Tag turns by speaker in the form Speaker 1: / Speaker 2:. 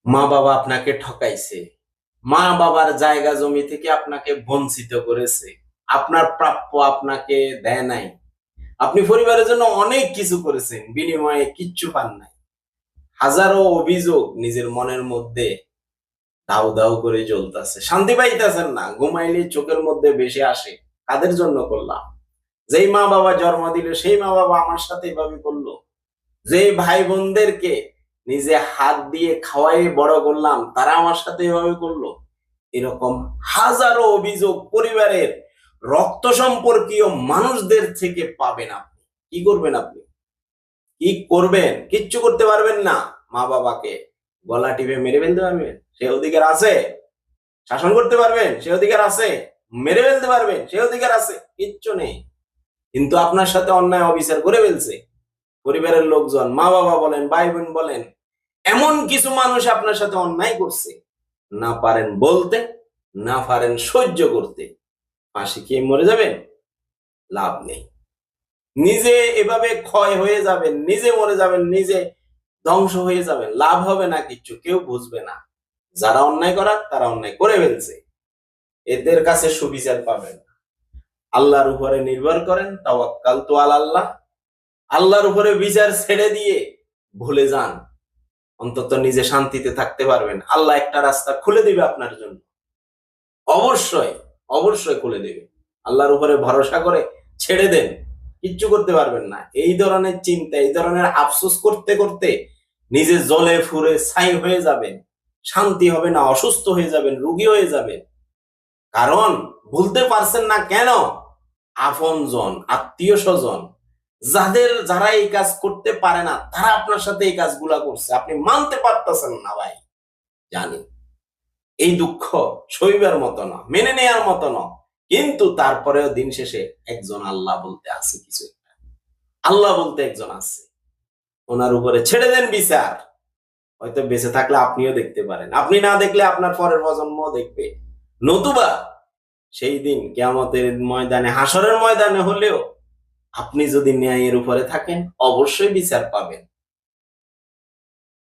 Speaker 1: মা বাবা আপনাকে ঠকাইছে, মা বাবার জায়গা জমি থেকে আপনাকে বঞ্চিত করেছে, আপনার প্রাপ্য আপনাকে দেয় নাই, আপনি পরিবারের জন্য অনেক কিছু করেছেন, বিনিময়ে কিচ্ছু পান নাই। হাজারো অভিযোগ নিজের মনের মধ্যে দাউ দাউ করে জ্বলতেছে, শান্তি পাইতেছেন না, ঘুমাইলে চোখের মধ্যে বেশি আসে। কাদের জন্য করলাম? যেই মা বাবা জন্ম দিল সেই মা বাবা আমার সাথে এভাবে করলো। যে ভাই বোনদেরকে নিজে হাত দিয়ে খাওয়াই বড় করলাম তারা আমার সাথে এভাবে করলো। এরকম হাজারো অভিযোগ পরিবারের রক্ত সম্পর্কীয় মানুষদের থেকে পাবেন। আপনি কি করবেন? আপনি কি করবেন? কিচ্ছু করতে পারবেন না। মা বাবাকে গলা টিপে মেরে ফেলতে পারবেন? সে অধিকার আছে। শাসন করতে পারবেন? সে অধিকার আছে। মেরে ফেলতে পারবেন? সে অধিকার আছে। কিচ্ছু নেই। কিন্তু আপনার সাথে অন্যায় অবিচার করে ফেলছে পরিবারের লোকজন, মা বাবা বলেন, ভাই বোন বলেন, এমন কিছু মানুষ আপনার সাথে অন্যায় করছে, না পারেন বলতে, না পারেন সহ্য করতে, ফাঁসি খেয়ে মরে যাবেন? লাভ নেই। নিজে এভাবে ক্ষয় হয়ে যাবেন, নিজে মরে যাবেন, নিজে ধ্বংস হয়ে যাবেন, লাভ হবে না কিচ্ছু, কেউ বুঝবে না। যারা অন্যায় করার তারা অন্যায় করে ফেলছে, এদের কাছে সুবিচার পাবেন। আল্লাহর উপরে নির্ভর করেন, তাওয়াক্কালতু আলাল্লাহ। আল্লাহর উপরে বিচার ছেড়ে দিয়ে ভুলে যান, অন্তত নিজে শান্তিতে থাকতে পারবেন। আল্লাহ একটা রাস্তা খুলে দিবে আপনার জন্য, অবশ্যই অবশ্যই খুলে দিবে। আল্লাহর উপরে ভরসা করে ছেড়ে দেন, কিচ্ছু করতে পারবেন না। এই ধরনের চিন্তা, এই ধরনের আফসোস করতে করতে নিজে জ্বলে ফুরে ছাই হয়ে যাবেন, শান্তি হবে না, অসুস্থ হয়ে যাবেন, রোগী হয়ে যাবেন। কারণ ভুলতে পারছেন না কেন? আপনজন, আত্মীয় স্বজন, যারা এই কাজ করতে পারে না তারা আপনার সাথে এই কাজগুলা করছে, আপনি মানতে পারতেছেন না ভাই। জানি এই দুঃখ সইবার মতো না, মেনে নেয়ার মতো না, কিন্তু তারপরেও দিন শেষে একজন আল্লাহ বলতে আছে, কিছু একটা আল্লাহ বলতে একজন আছে। ওনার উপরে ছেড়ে দেন বিচার। হয়তো বেঁচে থাকলে আপনিও দেখতে পারেন, আপনি না দেখলে আপনার পরের প্রজন্ম দেখবে। নতুবা সেই দিন কিয়ামতের ময়দানে, হাসরের ময়দানে হলেও আপনি যদি ন্যায়ের উপরে থাকেন অবশ্যই বিচার পাবেন।